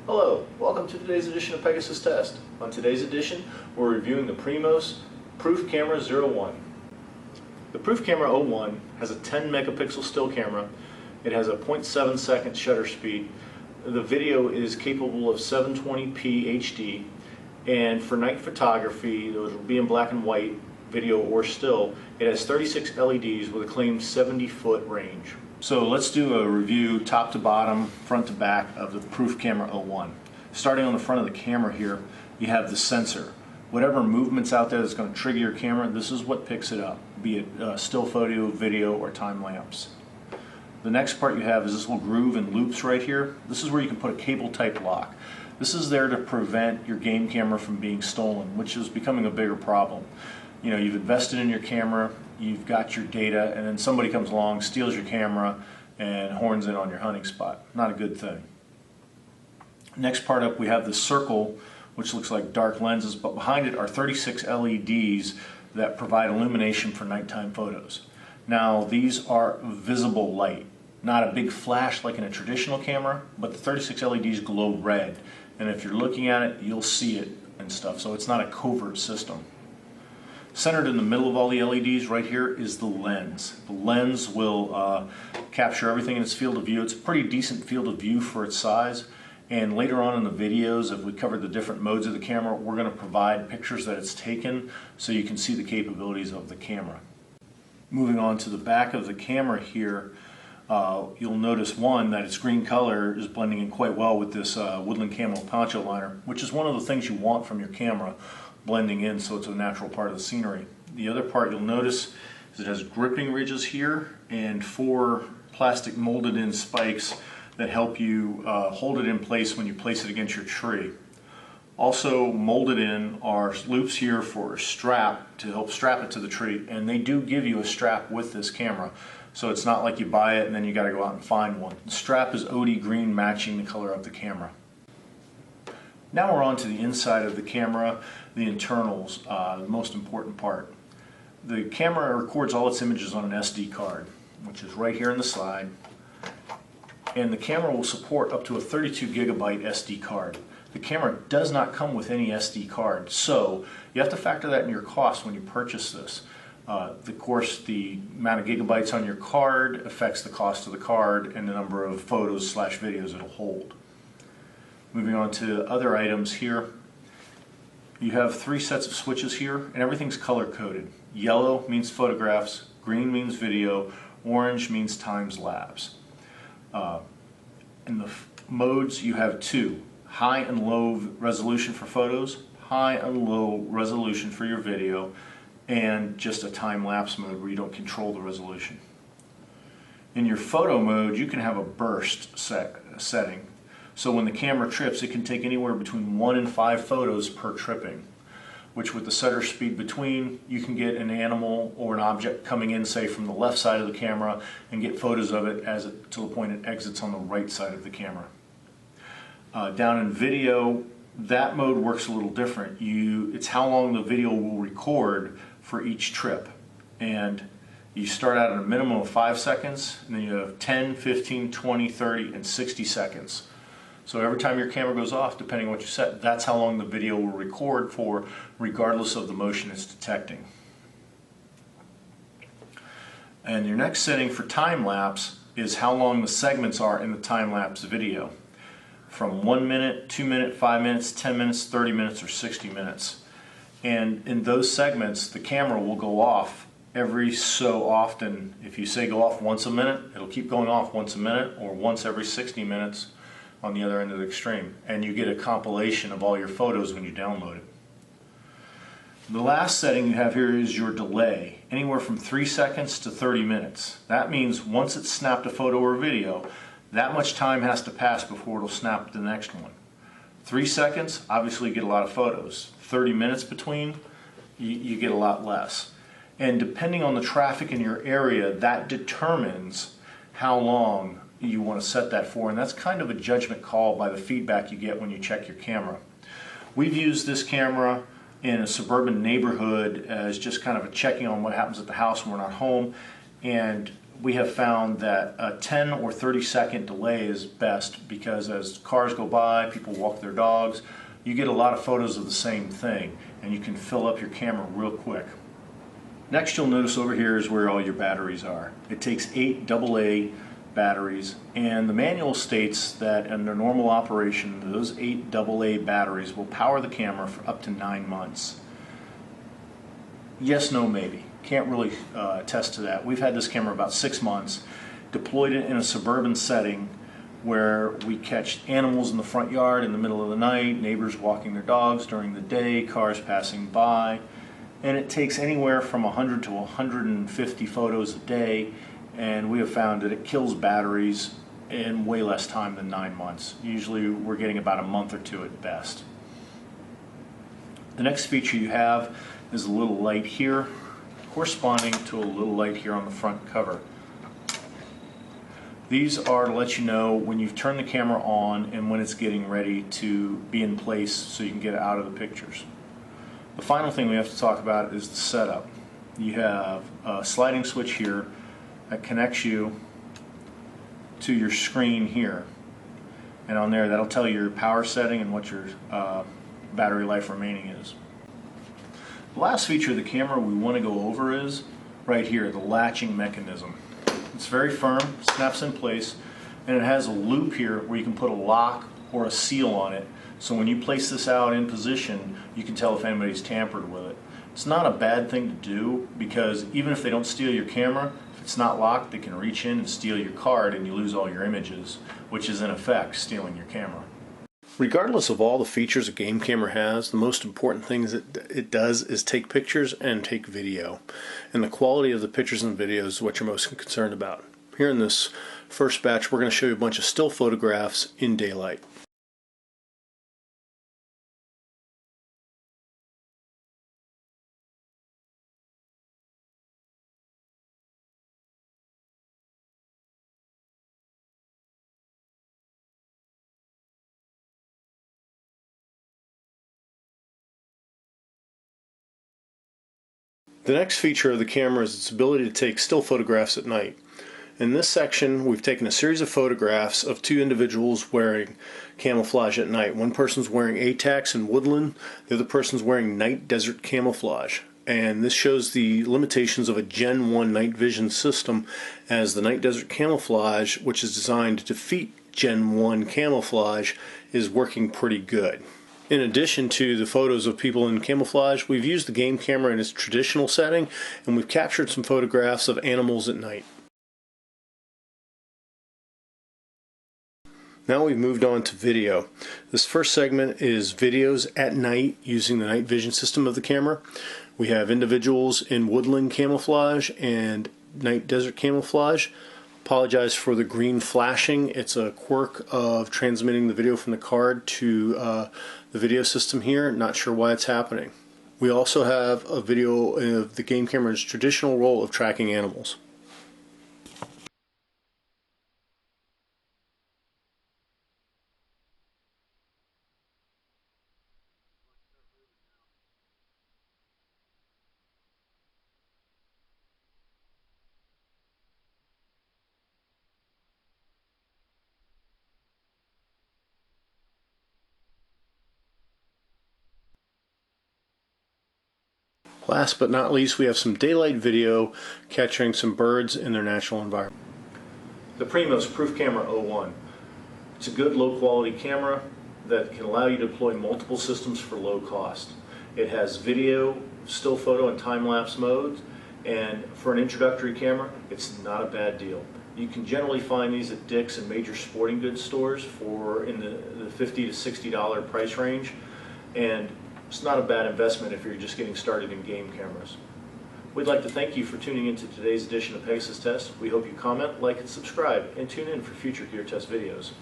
Hello, welcome to today's edition of Pegasus Test. On today's edition, we're reviewing the Primos Proof Camera 01. The Proof Camera 01 has a 10 megapixel still camera. It has a 0.7 second shutter speed. The video is capable of 720p HD, and for night photography, those will be in black and white, video or still, it has 36 LEDs with a claimed 70-foot range. So let's do a review top to bottom, front to back of the Proof Camera 01. Starting on the front of the camera here, you have the sensor. Whatever movement's out there that's going to trigger your camera, this is what picks it up, be it still photo, video, or time lapse. The next part you have is this little groove and loops right here. This is where you can put a cable type lock. This is there to prevent your game camera from being stolen, which is becoming a bigger problem. You know, you've invested in your camera, you've got your data, and then somebody comes along, steals your camera, and horns in on your hunting spot. Not a good thing. Next part up, we have this circle, which looks like dark lenses, but behind it are 36 LEDs that provide illumination for nighttime photos. Now, these are visible light, not a big flash like in a traditional camera, but the 36 LEDs glow red, and if you're looking at it, you'll see it and stuff, so it's not a covert system. Centered in the middle of all the LEDs right here is the lens. The lens will capture everything in its field of view. It's a pretty decent field of view for its size. And later on in the videos, if we cover the different modes of the camera, we're going to provide pictures that it's taken so you can see the capabilities of the camera. Moving on to the back of the camera here, you'll notice one, that its green color is blending in quite well with this woodland camo poncho liner, which is one of the things you want from your camera, blending in so it's a natural part of the scenery. The other part you'll notice is it has gripping ridges here and 4 plastic molded in spikes that help you hold it in place when you place it against your tree. Also molded in are loops here for a strap to help strap it to the tree, and they do give you a strap with this camera, so it's not like you buy it and then you got to go out and find one. The strap is OD green, matching the color of the camera. Now we're on to the inside of the camera, the internals, the most important part. The camera records all its images on an SD card, which is right here in the slide, and the camera will support up to a 32 gigabyte SD card. The camera does not come with any SD card, so you have to factor that in your cost when you purchase this. Of course, the amount of gigabytes on your card affects the cost of the card and the number of photos / videos it'll hold. Moving on to other items here, you have 3 sets of switches here, and everything's color coded. Yellow means photographs, green means video, orange means times lapse. In the modes you have 2, high and low resolution for photos, high and low resolution for your video, and just a time lapse mode where you don't control the resolution. In your photo mode, you can have a burst setting. So when the camera trips, it can take anywhere between 1 and 5 photos per tripping, which with the shutter speed between, you can get an animal or an object coming in, say, from the left side of the camera and get photos of it to the point it exits on the right side of the camera. Down in video, that mode works a little different. It's how long the video will record for each trip. And you start out at a minimum of 5 seconds, and then you have 10, 15, 20, 30, and 60 seconds. So every time your camera goes off, depending on what you set, that's how long the video will record for, regardless of the motion it's detecting. And your next setting for time lapse is how long the segments are in the time lapse video. From 1 minute, 2 minutes, 5 minutes, 10 minutes, 30 minutes, or 60 minutes. And in those segments, the camera will go off every so often. If you say go off once a minute, it'll keep going off once a minute, or once every 60 minutes on the other end of the extreme. And you get a compilation of all your photos when you download it. The last setting you have here is your delay, anywhere from 3 seconds to 30 minutes. That means once it's snapped a photo or video, that much time has to pass before it'll snap the next one. 3 seconds, obviously you get a lot of photos. 30 minutes between, you get a lot less. And depending on the traffic in your area, that determines how long you want to set that for, and that's kind of a judgment call by the feedback you get when you check your camera. We've used this camera in a suburban neighborhood as just kind of a checking on what happens at the house when we're not home, and we have found that a 10 or 30-second delay is best, because as cars go by, people walk their dogs, you get a lot of photos of the same thing, and you can fill up your camera real quick. Next, you'll notice over here is where all your batteries are. It takes 8 AA batteries, and the manual states that under normal operation, those 8 AA batteries will power the camera for up to 9 months. Yes, no, maybe. Can't really attest to that. We've had this camera about 6 months, deployed it in a suburban setting where we catch animals in the front yard in the middle of the night, neighbors walking their dogs during the day, cars passing by, and it takes anywhere from 100 to 150 photos a day, and we have found that it kills batteries in way less time than 9 months. Usually we're getting about a month or 2 at best. The next feature you have is a little light here, corresponding to a little light here on the front cover. These are to let you know when you've turned the camera on and when it's getting ready to be in place so you can get it out of the pictures. The final thing we have to talk about is the setup. You have a sliding switch here that connects you to your screen here, and on there that'll tell you your power setting and what your battery life remaining is. The last feature of the camera we want to go over is right here, the latching mechanism. It's very firm, snaps in place, and it has a loop here where you can put a lock or a seal on it, so when you place this out in position you can tell if anybody's tampered with it. It's not a bad thing to do, because even if they don't steal your camera, if it's not locked, they can reach in and steal your card and you lose all your images, which is in effect stealing your camera. Regardless of all the features a game camera has, the most important thing it does is take pictures and take video. And the quality of the pictures and videos is what you're most concerned about. Here in this first batch, we're going to show you a bunch of still photographs in daylight. The next feature of the camera is its ability to take still photographs at night. In this section, we've taken a series of photographs of 2 individuals wearing camouflage at night. One person's wearing ATAX and woodland, the other person's wearing night desert camouflage. And this shows the limitations of a Gen 1 night vision system, as the night desert camouflage, which is designed to defeat Gen 1 camouflage, is working pretty good. In addition to the photos of people in camouflage, we've used the game camera in its traditional setting, and we've captured some photographs of animals at night. Now we've moved on to video. This first segment is videos at night using the night vision system of the camera. We have individuals in woodland camouflage and night desert camouflage. Apologize for the green flashing. It's a quirk of transmitting the video from the card to the video system here. Not sure why it's happening. We also have a video of the game camera's traditional role of tracking animals. Last but not least, we have some daylight video capturing some birds in their natural environment. The Primos Proof Camera 01. It's a good low quality camera that can allow you to deploy multiple systems for low cost. It has video, still photo, and time-lapse modes, and for an introductory camera, it's not a bad deal. You can generally find these at Dick's and major sporting goods stores for in the $50 to $60 price range, and it's not a bad investment if you're just getting started in game cameras. We'd like to thank you for tuning into today's edition of Pegasus Test. We hope you comment, like, and subscribe, and tune in for future Gear Test videos.